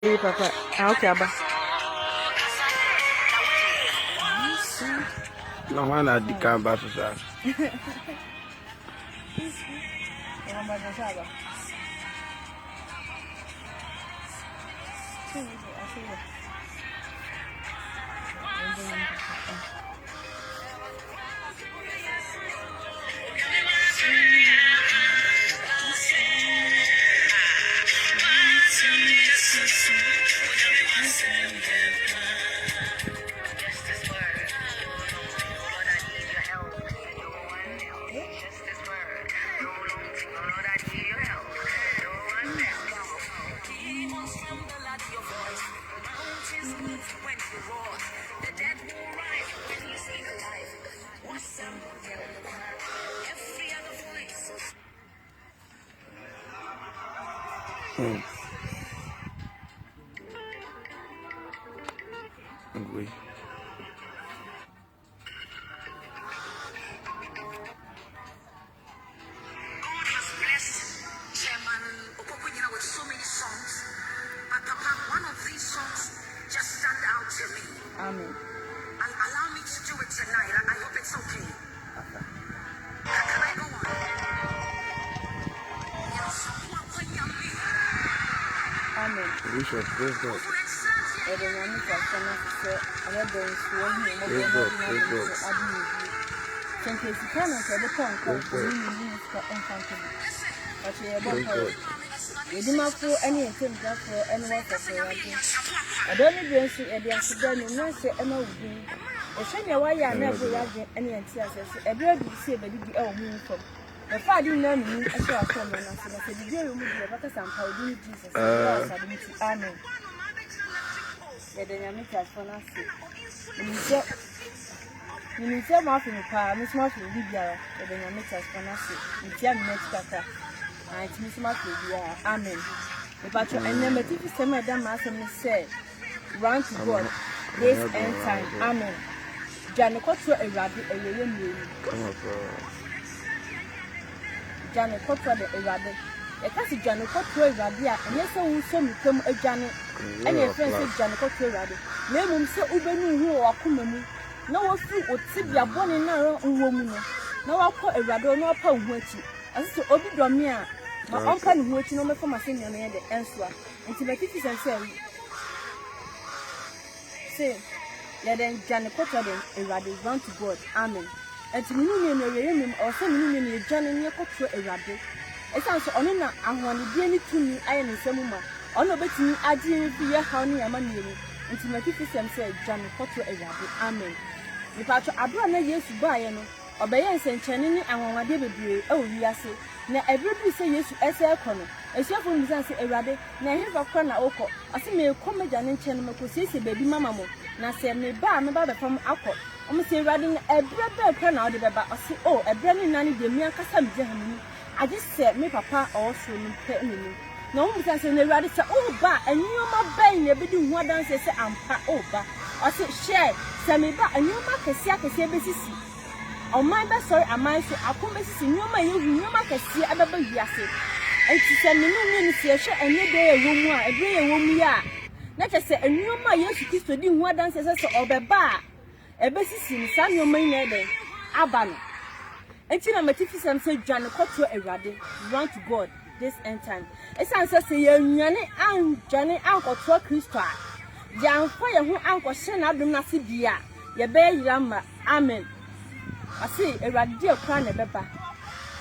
Hey, Papa. Okay, Abba. No one had the camera to that. Agree. With so many songs, but Papa, one of these songs just stand out to me. Amen. And allow me to do it tonight. I hope it's okay. Can I go on? Amen. Bishop, praise God. Yedimafo ene entemdafo ene wakofo yade adoni biensu ede asida no nase ema wudin ehwene waya na ebo yade ene enti asese ebe adu si ebedi di e omu nfom e fa di na nu ehwe asom na se na se di ye mu di baka sampa odi Jesus amen yede nyame tasfo na se Minise ma fi pa mi sma fi bibia yede nyame tasfo na se ntia mi netikaka Amen. The patron and never teach some of them as I said, run to God this end time. Amen. Janicotra a rabbit a young Janicotra a rabbit. A cassie Janicotra a rabbit, and yes, I will some come a Janet and your friend Janicotra rabbit. Name so Ubenu who are coming. No one fruit would sit your bonny narrow woman. No, I'll put a rabbit, no pound with you. As to Obi Domia. My uncle who watch no for my senior near the answer. And to make it and say, let them Janet Potter a radi run to God. Amen. And to me, or some million Janet near Potter a radi. It sounds on and I want to be to me, I am in some woman. On a bit me, I didn't fear how near my name. And to make it and say, Janet Potter a radi. Amen. The patch I brought no years to buy, you know. Obey and send Channing and one baby. Oh, yes. Na everybody say yes to SL Corner. A chef from Mizansi Erade, na him for Corner Oko. I see me come with an channel to see baby mamma. Na say me bar me baba from Oko. Almost say riding a bread corner out the baba. I see, oh, a brand new nanny, the mere Cassam Germany. I just said, me papa also me pay me. No one can say, Neradi say, oh, ba, and you my bang, a bit of one dance, say, I'm pa over. I said, share, say me ba, and you mark a siak a CBC. Oh my best sorry, am I so I come to you my you can see a baby yassi. And she said, no minister, and you day a room, a gray woman ya. Let us say, and you my yes, kiss to do what dances or the bar. A basis in Samuel Maynard, Aban. And Tina Matificent said, John, cut to a radi, run to God this end time. It sounds as a young and Johnny Uncle to a Christa. Young fire who Uncle Shen Abdul Dia, your bay Yama, Amen. I see a radio crown a beba.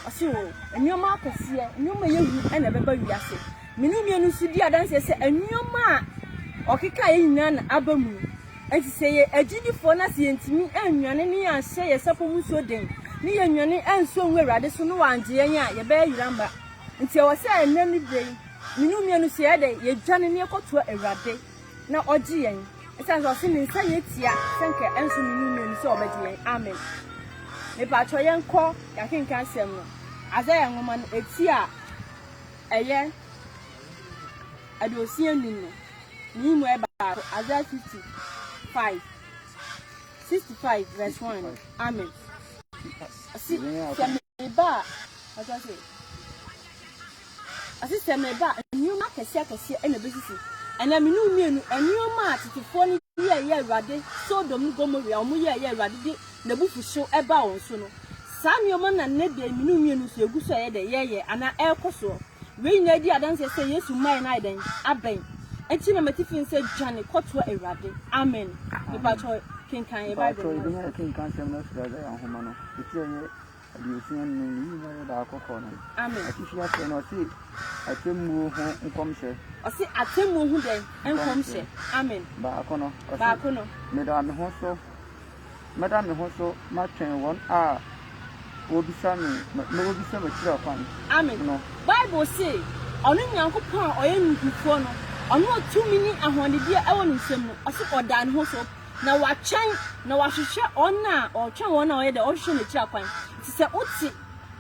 I see, and your market here, no may you and a beba yassi. Minumian Sudia dances a new ma or Kika nan abamu. And to say a giddy for Nasi to me and Yanni and say a supper so dim. Me and Yanni and so where rather so no one, Giania, your bear ramba. Until I say a nanny brain. Minumian Siade, ye Johnny near to a rade. Now, or Gian. It sounds like saying, say it, ya, thank you, and so many so obedient. Amen. Me patro yen ko ya kenkan sem no azaya woman etia eye adosian no ni mu e ba azaya 65 verse 1 amen see me ba what I say asise me ba new market sia kese e na besisi ena minu mienu enioma atitifo ni ye Awurade Sodom Gomorrah omo ye Awurade na bufuso eba won so no saa nioma na ne de minu mienu so egu so ye de ye ana ekoso we na di adanse se Yesu mai na den aben enti na matifin se Jane koto Awurade amen ipa cho kinkan ye Bible so kinkan sem na so da ahoma no eti ye adiusia ni na da akoko no amen atishia se no si atemu ho nkomhye osi atemu hu den enkomhye amen ba akono meda me ho so ma twen won a obisa me obisa ma tira kwan amen no Bible say onu Nyankopon oye nkufo no onu otumi ni ahonde e wo nsem no osi odan ho so na wachen na wahwehwe ona otwen wona oye de ohwehwe ne tira kwan ti se uti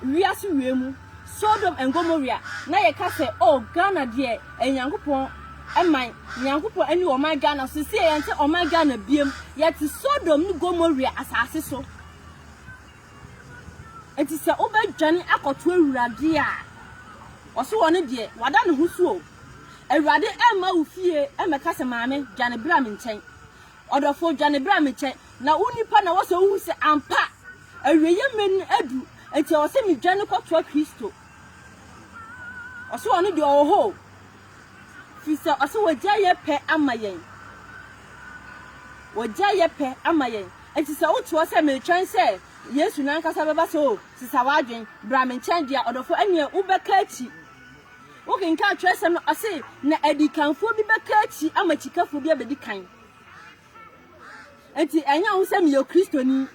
wiase wiemu Sodom and Gomorrah na ye ka say oh Ghana de Nyankopon eman Nyankopon ani o man Ghana so se ye nte o man Ghana biem ye ti Sodom ni Gomorrah asase so enti se obedwane akoto Awurade a oso woni de wada ne husuo Awurade ema ufie emeka se maame dwane bra me nchen odofo dwane bra me nchen na unipa na woso hu se ampa aweye men adu enti o se mi dwane koto Kristo oso woni de oho fisa oso wagya ye pe amayen enti se woto se me twan se Yesu nan kasa beba so sisa wadwen bra me nchen dia odofo anye ubeka achi wokin ka twesem no ase na adikanfo bi beka achi amachikafo bi abedikan enti enya hu se me yo Kristoni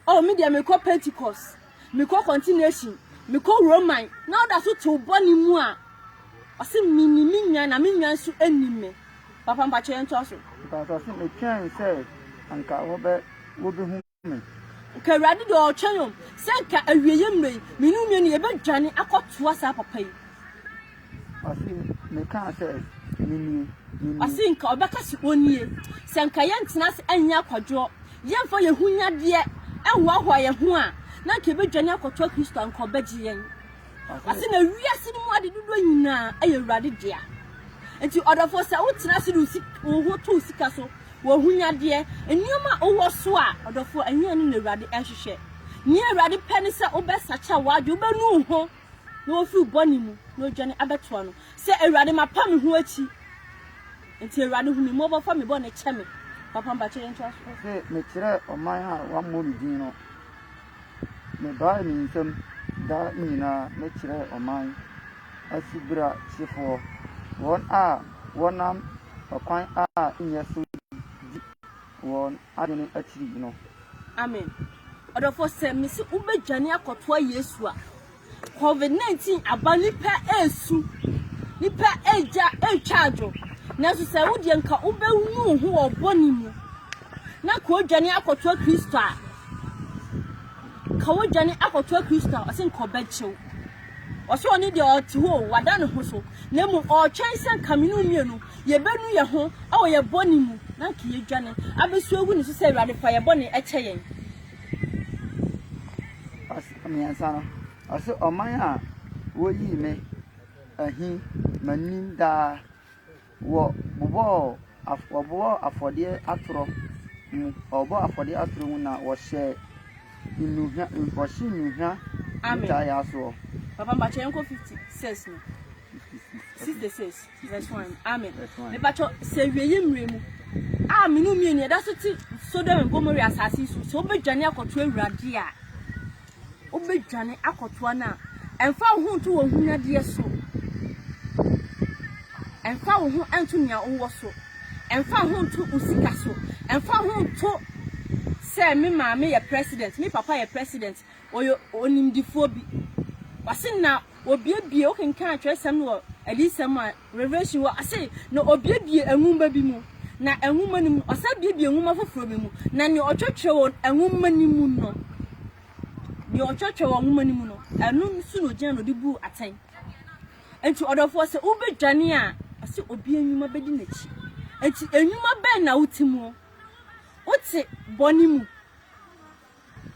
oh me dia me ko Pentecost me ko continuation me ko Roman na oda so to boni mu a ase minnya na minnya so anime papa mbache ento so papa so me twen se anka wo be hu me ka Awurade do otwen se ka awieye mmei minu mienu ye bedwane akoto asa papa yi asi me kan se mini asi nka obeka si onie se nka ye ntena se anya kwadwo ye mfa ye hunya de ehwa ye ho a na ke bedwane akoto Kristo anka obegye yen asi na wiase ni mu ade dodo nyina aye Awurade dia enti odofo se wotena se wo to sika so wo hunya de enioma owo so a odofo anya ni na Awurade ehhehye ni Awurade pene se obesacha wadwo benu ho na ofi boni mu na odwane abeto no se Awurade mapa me ho achi enti Awurade hu me mo bofa me bone cheme papa mba chere nto se me kire oman ha wa mo mi din no me ba ni nsem da nyina me kire oman asibra chifo wonam okwan a nyeso won adene achiri no amen odofo se me se ubedwane akoto Yesu a COVID-19 abanipa esu nipa eja echajo na so se wodi nka ubehunu ho oboni mu na ko dwane akoto Kristo a ka wo dwane akoto Kristo o se nko bechew o se oni de oti ho wada ne ho so na mu o twen se kaminu mienu ye benu ye ho awo ye boni mu na ka ye dwane abesu egu ni so se Awurade fa ye boni eche yen me ansano asi oman a wo yi me ahin manim da wo bobo afode atoro mu obo afode atoro mu na wo hye inuhia wo hye inuhia ta ya so papa mbache enko 56 no 66 verse 1 amen me bacho se wieye mremu a minu mienu da so ti Sodom and Gomorrah asasi so obedwane akoto Awurade a obedwane akoto na emfa ho nto wo hunya de so emfa wo ho anto nya wo so emfa ho nto usika so emfa ho nto se me maame ye president me papa ye president oyo onimdifo bi wasinna obiebie o kenkan atwesem no alisem a revelation wa ase no obiebie enwuma bi mu na enwuma nim osa biebie enwuma foforo bi mu na ne otwetwe won enwuma nim no ne otwetwe won enwuma nim no enu su no gyan no de bu aten enti odofo se ubedwane a ase obi enwuma bedi nachi enti enwuma ben na utimu wote boni mu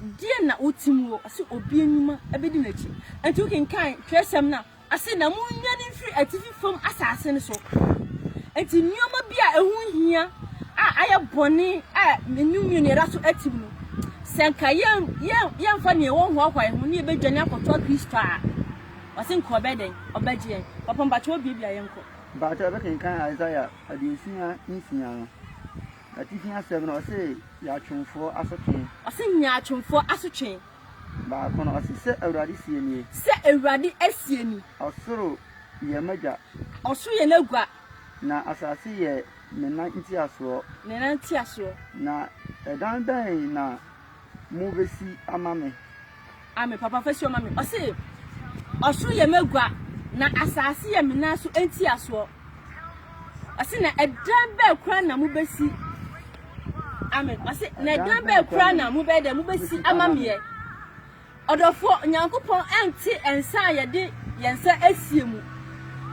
die na utimu ase obi enwuma ebedi nachi enti ukenkan twesem na ase na munya ne firi atifi fom asase ne so enti nioma bia ehu hia aye boni menum ne raso atimu senka yem fa ne wo ho akwa ho ne bedwane akoto Kristo a wase nko beden obagye papa mbacho bibia yenko bacho be kan Isaiah adiesia insia no atifia 7 no say ya twonfo asotwe wase nya twonfo asotwe ba kono wase se awurade sie ni se awurade asie ni osoro ye maja oso ye nagua na asase ye nena ntiaso na edan dan na mu besi amame ame papa fesi amame ose oso ye magua na asase ye mena so ntiaso ose na edan ba kura na mu besi ame ose na edan ba kura na mu be de mu besi amame odofo nyankopon enti ensa ye de yensa asie mu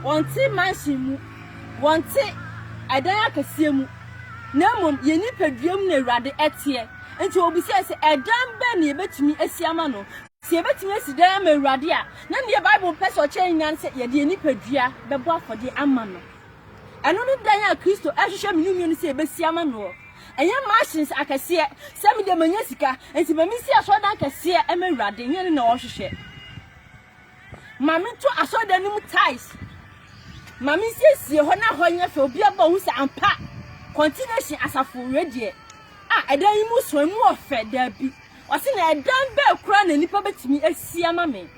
wonti mansion mu wonti edan akasie mu na mom ye nipaduam na Awurade etie enti obi se edan ba na ye betumi asiama no se ye betumi asidan ma Awurade a na ne Bible pese o chen nyan se ye de nipadua bebo afode ama no eno no dan a Kristo ahwehwe menum no se ye besiama no enya machines akasie se me de manya sika enti mami si asodan akasie e ma Awurade nye na o hwehwe mami to asodan nim ties mami sie ho na ho nya fe obi aba hu se ampa continuation asafo redie edan yi mu so mu ofe da bi wase na edan ba kura na nipa betimi asiama me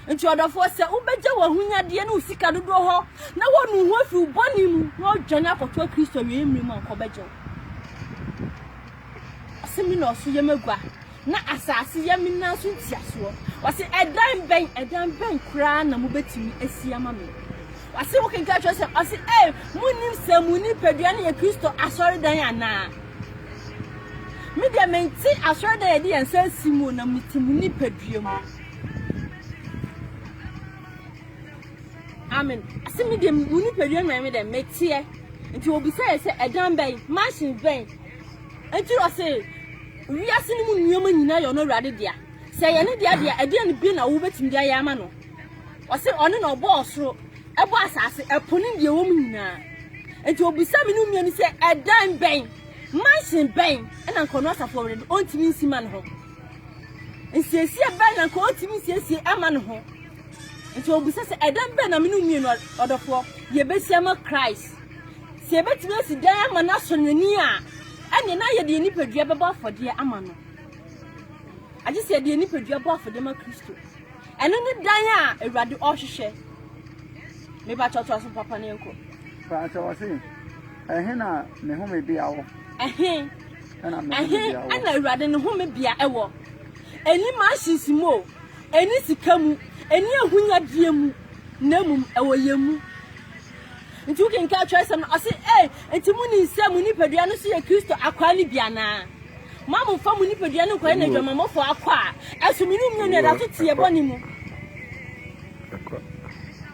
nti odofo se ubeje wa hunyade na usika dodo ho na wonu ho afi uboni mu na odwane akoto Kristo wie mmiri ankobeje asemi na oso ye magua na asase ye mina so ntiaso wase edan ben kura na mu betimi asiama me wase wo kenka twa se ase munim se muni pedua na ye Kristo asori dan ana me de menti asori dan ye de ensa simu na mutimuni pedua mu amen ase me de muni pedua na me de metie nti obi se edan ben machine ben enti ro se wiase ni mu nnuoma nyina yo no Awurade dia se ye ne dia edan bi na wo betim dia ya ama no wase one na obo osoro ebo asase eponi de wo mu nyina enti obisa me no miani se edan ben machine ben na nkono asafo wede ontimi nsima no ho nsiesie ben na nko ontimi nsiesie ama no ho enti obisa se edan ben na me no miani odofo ye besia ma Christ se betimi asi dan ama na sonwani a ene na ye de nipadua bebo afode ama no agi se de nipadua bebo afode ma Kristo ene ne dan a Awurade ohwehwe me ba chocho aso papa ne enko pa chawase na me home bia wo na me bia wo ana Awurade ne home bia ewo eni machines eni sikamu eni ahunyadie mu namum ewo yemu nti uke nka atwa no ase enti mu ni nsam ni padua no so ye Kristo akwa ni bia na mamu fa mu ni padua no kwa na dwamamofo akwa asumini mu ne da totie boni mu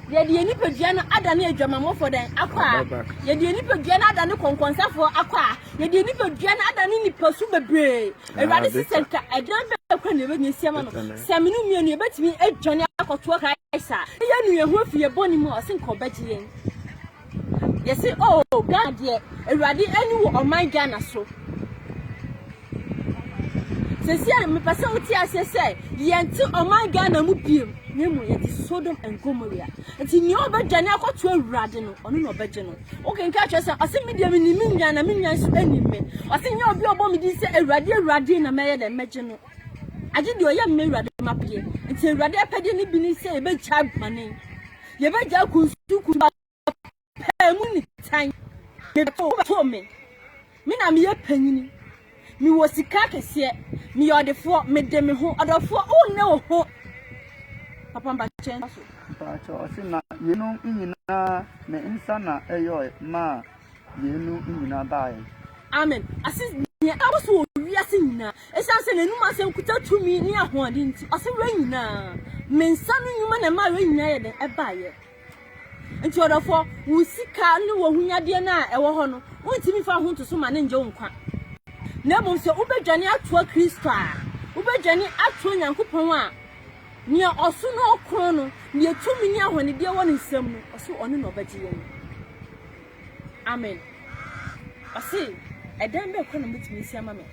ye de nipadua no ada na adwamamofo den akwa ye de nipadua no ada ne konkonsafo akwa ye de nipadua no ada ne nipasu bebre Awurade sisenka edan be kwa na be nyesiama no saminu mienu ye betimi adwane akoto Kraisa ye nu ye ho fie boni mu o se nkobagye yen yes God ye Awurade eni wo oman Ghana so sesi me pasa uti asese yenti oman Ghana mu biem nemu yeti Sodom and Gomorrah enti ni obadwane akoto Awurade no ono no obagye no okenka atwese ase media me ni minwa na minwa so anime ase nya obi obo me di se Awurade na meye de megye no age de oya me Awurade mapie enti Awurade apede ni bi ni se e be cha bane ye be ja kunsuku muni tan me to me na me panyini mi wo sika kese mi yodefo me de me ho odofo o ne o ho papa mba chen so pa cho na yenu nyina me nsa na eyo ma yenu nyina bae amen asis ni awoso wiase nyina esanse na numa se nkuta tumi ni ahoade nti ase we nyina me nsa no nyuma na ma we nyina ye de ebaye nti odofo wo sika ne wo hunyade na ewo ho no wontimi fa ho ntoso ma ne nje nkwa na mo se ubedwane ato Kristo a ubedwane ato Nyankopon a ne oso no okro no ne tumi ni ahone de wo ne nsam no oso one no obagye yen Amen. I see. I don't know when I'm with me, Mamma.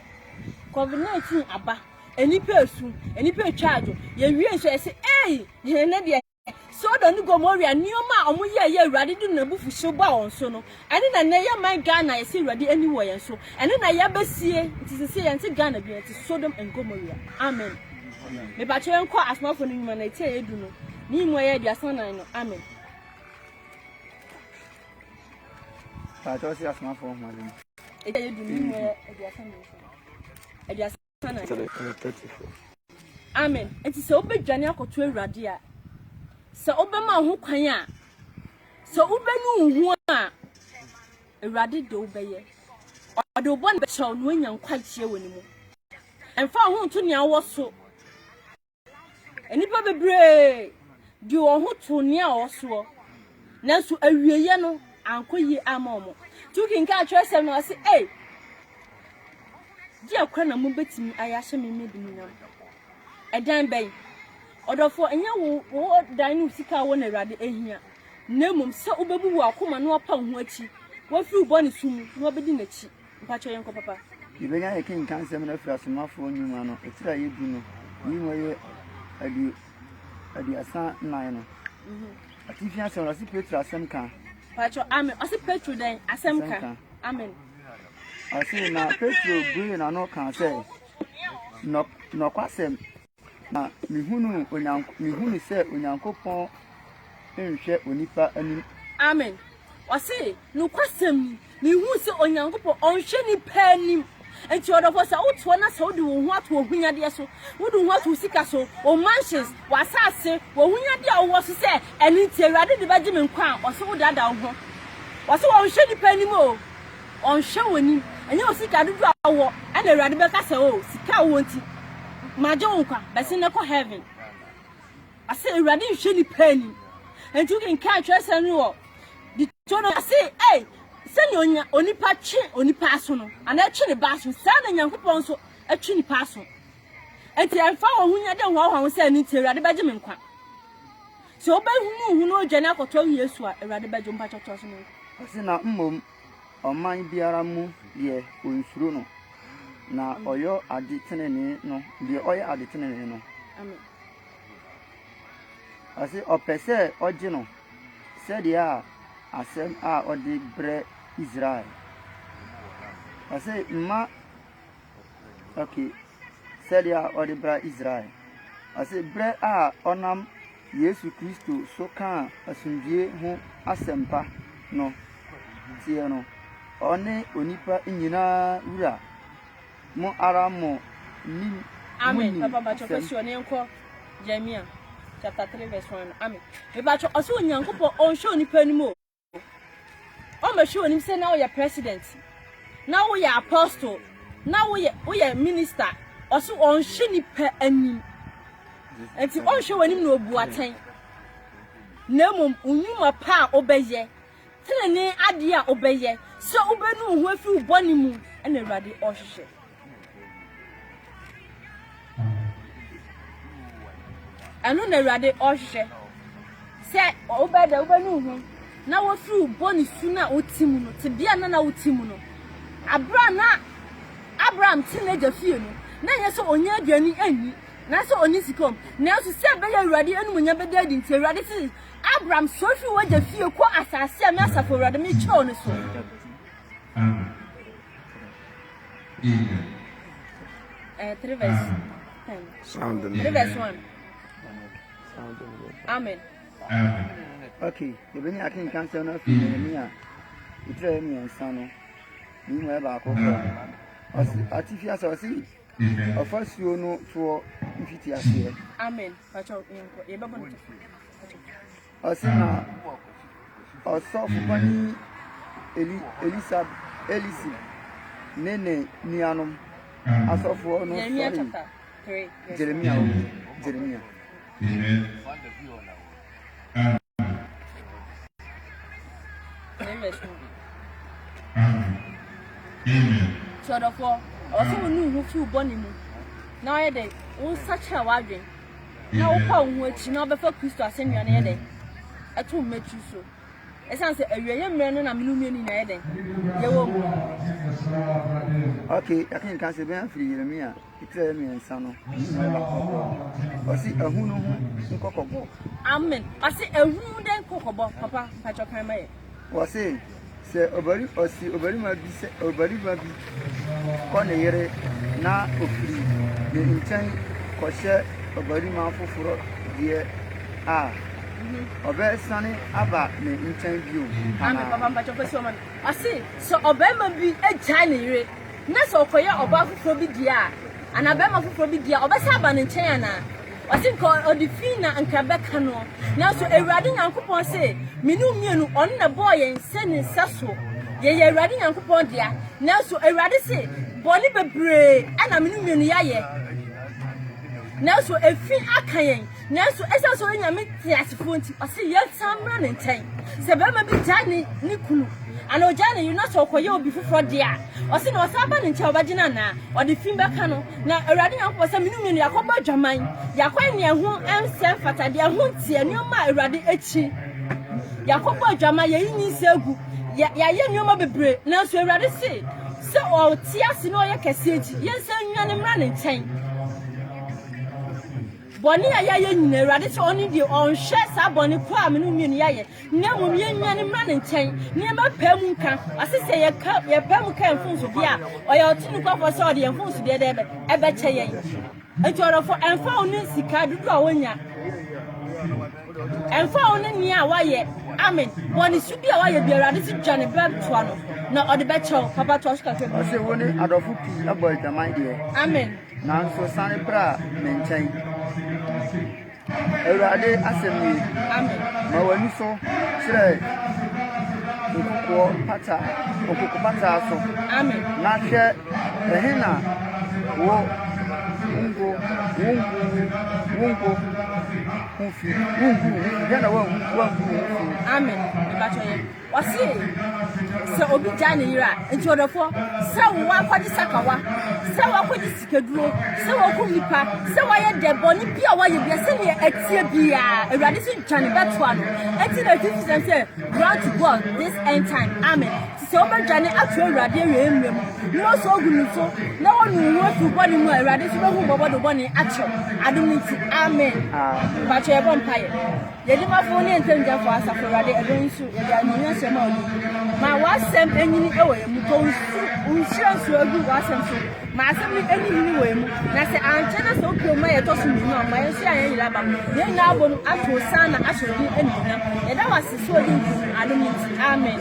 COVID-19 aba. Any person, any per charge. You say, hey, you're not yet. So don't go more and you ma omuye ready to nabu for so bow so no. And then I my Ghana I see ready anywhere so. And then I ever see it is say and Ghana be to Sodom and Gomorrah. Amen. Me ba chen kwa asma for ni na tie edu no. Ni mo ye dia san nan no. Amen. Pa to si asma for mo ni. E tie edu ni mo ye dia san nan. E dia san nan. Amen. Enti se obedwane akoto Awurade a se obema ho kwan a se obenu hu a Awurade de obeye ode obon be chew no anya nkwachie woni mu emfa ho to ne awo so enipa bebre di wo ho to ne awo so nanso awieye no ankoyi amomo tukinka atwesem no se eh di akwa na mu betimi ayahye me medum edan bɛn ɔdɔfo enya wo dan no sika wo na Awurade ehia nemum se obebu wo akoma no opa ho achi wo fi ubo ne sum no obedi nachi mpacho yenko papa ibenya yekin kansem na fra somafo nyuma no etira yedu no ni moye adi asa nine no atifia se ora si Petro asem kan pacho amen osi Petro den asem kan amen asi na Petro gbe na no kan se no kwasem na mihunu se onyankopon enhwe onipa anim amen wase no kwasem mihu se onyankopon onhwe nipa anim enti odofo se woto na se wode wo hu ato ohunyade so wode hu ato sika so o mansions wasase wo hunyade a wo so se eni ti Awurade de baje me nkwa wase wo dada wo ho wase wo onhwe nipa anim o onhwe woni enye o sika dudu awo ana Awurade be ka se o sika wo nti majo nkwa bese ne ko heaven ase Awurade nhwe ni pani entu kin ka twese no wo di tono ase eh se ni onipa twe onipa aso no ana twe ne ba so sa na Nyankopon so atwe ni pa so enti amfa wo hunya de ho se ni ti Awurade baje me nkwa so oba hu no dwane akoto Yesu a Awurade baje mpa chocho so no ase na mmom oman biara mu ye onsuro no na oyo adi tenene no de oyo adi tenene no amen ase opese oje no se dia asem a odi bre Israel ase ma okay se dia odi bre Israel ase bre a onam Yesu Kristo so kan asundie ho asempa no tie no one onipa nyina wura mo aramo ni amen papa bacho kwesi one enko Jeremiah chapter 3 verse 1 amen e bacho oso Nyankopon onhwe onipa nimu o ma hwe onim se na wo ye president na wo ye apostle na wo ye minister oso onhwe nipa anim enti onhwe wanim na obuaten nemum unyuma pa obeye tenene ade a obeye so obenu ho afi uboni mu na Awurade ohwehwe anu na Awurade ohwehwe se obeda obenu ho na wo fi uboni su na otimu no te bia na otimu no Abraham teenager fie no na yeso onya aduani ani na so oni sikom na so se be Awurade anu nya beda adi nti Awurade si Abraham so fi waja fie ko asase am asafo Awurade me chew no so amen 3 verse 10 3 verse 1 amen okay ebeni akin cancel na fi ni a itre mi ensan no ni mo e ba akoko atifia so si ofasuo no to mfiti ase amen pacho ye babo no asina osofu pani elisi nene nianom asofu no Jeremiah chapter 3 Jeremiah so therefore also no who feel born mu na ye dey wo sacha wadwen na wo pa wo achi na obefa Kristo asennua na ye dey ato mmetu so esan se awiye mre no na menu mienu na yeden ye wo mu okay akin kan se ben free Yeremia itre mi ensa no o si ahunu hu nkokobo amen ase ehunu den kokobo papa pacho kan maye o si se obari ma bi se obari ma bi ko ne yere na ofiri ne nchen ko hye obari ma foforo de a obe sane aba ne nchen bio amen papa pacho pese o man ase so obema bi agya ne yere na so okoye oba foforo bi dia anabema foforo bi dia obesa aba ne nchen ana ase ko odifina ankabeka no na so ewrade nyankopon se minu mienu on na boy ense ne seso ye ewrade nyankopon dia na so ewrade se boni bebre ana minu mienu yaye na so efi akayen na so esa so nyame tiasefo nti ase ye samra ne nten se be ma bi jani ni kunu ana ojane you na so koye obi foforo dia ose na osaba ne nche obagina na odi fin beka no na ewrade nyankopon se minu mienu yakoba dwaman yakwa ne ho ensem fatade ho tie nioma ewrade echi yakoba dwaman ye yin segu ya ye nioma bebre na so ewrade se o tiase no ye kese echi yensa nwane mra ne nchen boni ayaye nyina ewrade se oni di on hwe sa boni ko amenu mienu yaye na mum ye nwane mra ne nchen ne ma pam nka asese ye pam ka enfunso bia oya otinu kwafo se ode enfunso de ebe che yen etorofo enfa oni sika dudu a wonya enfa oni ni a waye amen boni subi a waye bia ewrade se dwane be to ano na ode be che papa to ska fe ase woni adofu pi abo itaman de amen na so sane bra me nchen Ewrade asemi amen ma wani so kire okuko pata so amen na hwe ehina wo wungo kufi yana wa amen ibacho ye wasi se obi jani yira enti odofo se wo akwadi sakawa se wo akwadi sikaduro se wo kumipa se wo ye deboni bia wo ye bia se ne atie bia ewrade se jani beto ano enti na 50% say grant to God this end time amen se obi jani atu ewrade we emrem no so ogunu so na wonu wo fu body mu ewrade se hu bobo body acho adumiti amen ibacho ye bompaye yedi mafo ne entenja fo asafo ewrade edonsu ye da nyanya sema olu ma wasem enyini ewe mu to unsiransu agu wasem so ma asem ni enyini we mu na se anchena so okoma ye to so ni no ma yensi ayen yira ba ye na abonu ato sana asodi enina ye da wase so odi adumiti amen